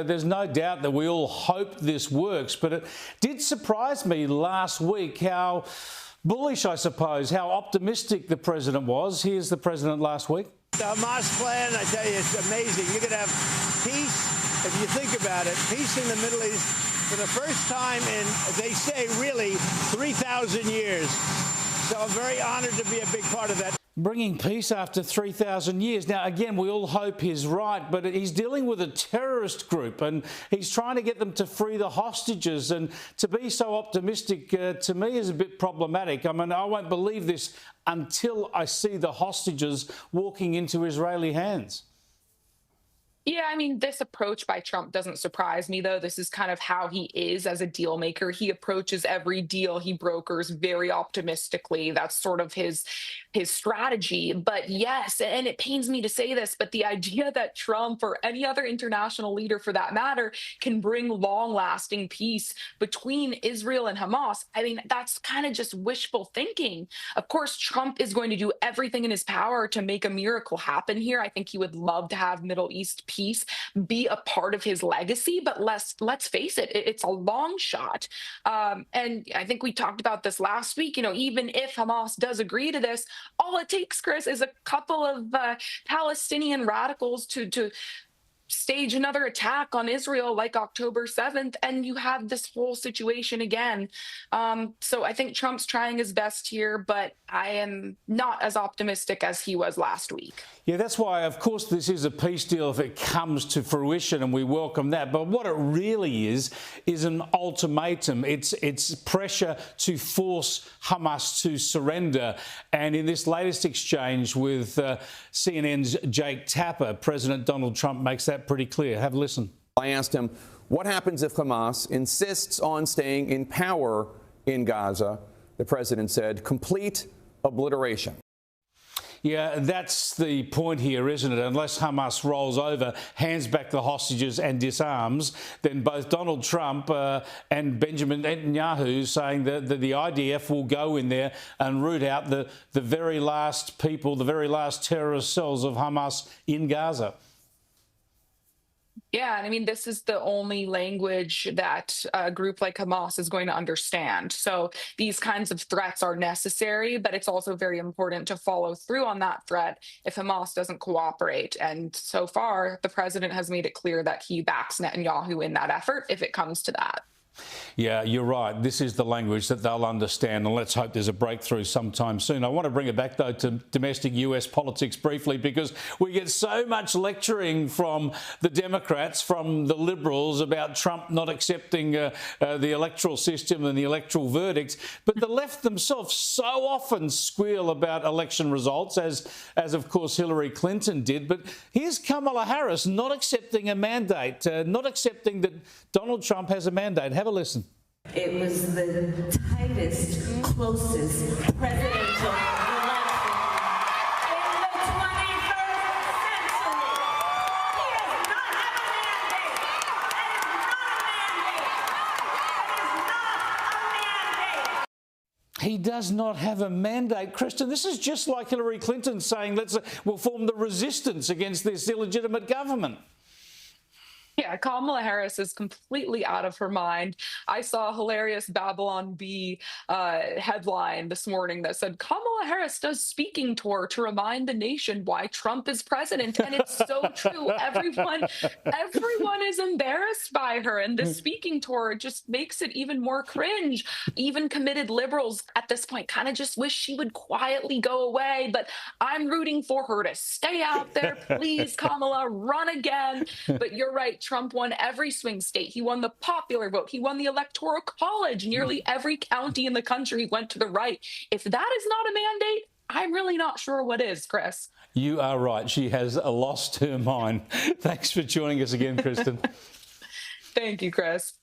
There's no doubt that we all hope this works, but it did surprise me last week how bullish, I suppose, how optimistic the president was. Here's the president last week. The Hamas plan, I tell you, it's amazing. You're going to have peace, if you think about it, peace in the Middle East for the first time in, they say, really 3,000 years. So I'm very honored to be a big part of that. Bringing peace after 3,000 years. Now, again, we all hope he's right, but he's dealing with a terrorist group and he's trying to get them to free the hostages. And to be so optimistic, to me, is a bit problematic. I mean, I won't believe this until I see the hostages walking into Israeli hands. Yeah, I mean, this approach by Trump doesn't surprise me, though. This is kind of how he is as a deal maker. He approaches every deal he brokers very optimistically. That's sort of his strategy. But yes, and it pains me to say this, but the idea that Trump or any other international leader for that matter can bring long-lasting peace between Israel and Hamas, I mean, that's kind of just wishful thinking. Of course, Trump is going to do everything in his power to make a miracle happen here. I think he would love to have Middle East peace be a part of his legacy, but let's face it, it's a long shot. And I think we talked about this last week. You know, even if Hamas does agree to this, all it takes, Chris, is a couple of Palestinian radicals to stage another attack on Israel like October 7th, and you have this whole situation again. So I think Trump's trying his best here, but I am not as optimistic as he was last week. Yeah, that's why, of course, this is a peace deal if it comes to fruition, and we welcome that. But what it really is an ultimatum. It's pressure to force Hamas to surrender. And in this latest exchange with CNN's Jake Tapper, President Donald Trump makes that pretty clear. Have a listen. I asked him, what happens if Hamas insists on staying in power in Gaza? The president said, complete obliteration. Yeah, that's the point here, isn't it? Unless Hamas rolls over, hands back the hostages and disarms, then both Donald Trump and Benjamin Netanyahu saying that the IDF will go in there and root out the very last people, the very last terrorist cells of Hamas in Gaza. Yeah, and I mean, this is the only language that a group like Hamas is going to understand. So these kinds of threats are necessary, but it's also very important to follow through on that threat if Hamas doesn't cooperate. And so far, the president has made it clear that he backs Netanyahu in that effort if it comes to that. Yeah, you're right. This is the language that they'll understand, and let's hope there's a breakthrough sometime soon. I want to bring it back, though, to domestic US politics briefly, because we get so much lecturing from the Democrats, from the Liberals, about Trump not accepting the electoral system and the electoral verdicts. But the left themselves so often squeal about election results, as of course Hillary Clinton did. But here's Kamala Harris not accepting a mandate, not accepting that Donald Trump has a mandate. Have a listen. It was the tightest, closest presidential election in the 21st century. He does not have a mandate. That is not a mandate. That is not a mandate. He does not have a mandate. Kristin, this is just like Hillary Clinton saying, we'll form the resistance against this illegitimate government. Yeah, Kamala Harris is completely out of her mind. I saw a hilarious Babylon Bee headline this morning that said, Kamala Harris does speaking tour to remind the nation why Trump is president. And it's so true. Everyone is embarrassed by her. And this speaking tour just makes it even more cringe. Even committed liberals at this point kind of just wish she would quietly go away. But I'm rooting for her to stay out there. Please, Kamala, run again. But you're right. Trump won every swing state. He won the popular vote. He won the electoral college. Nearly every county in the country went to the right. If that is not a mandate, I'm really not sure what is, Chris. You are right. She has lost her mind. Thanks for joining us again, Kristin. Thank you, Chris.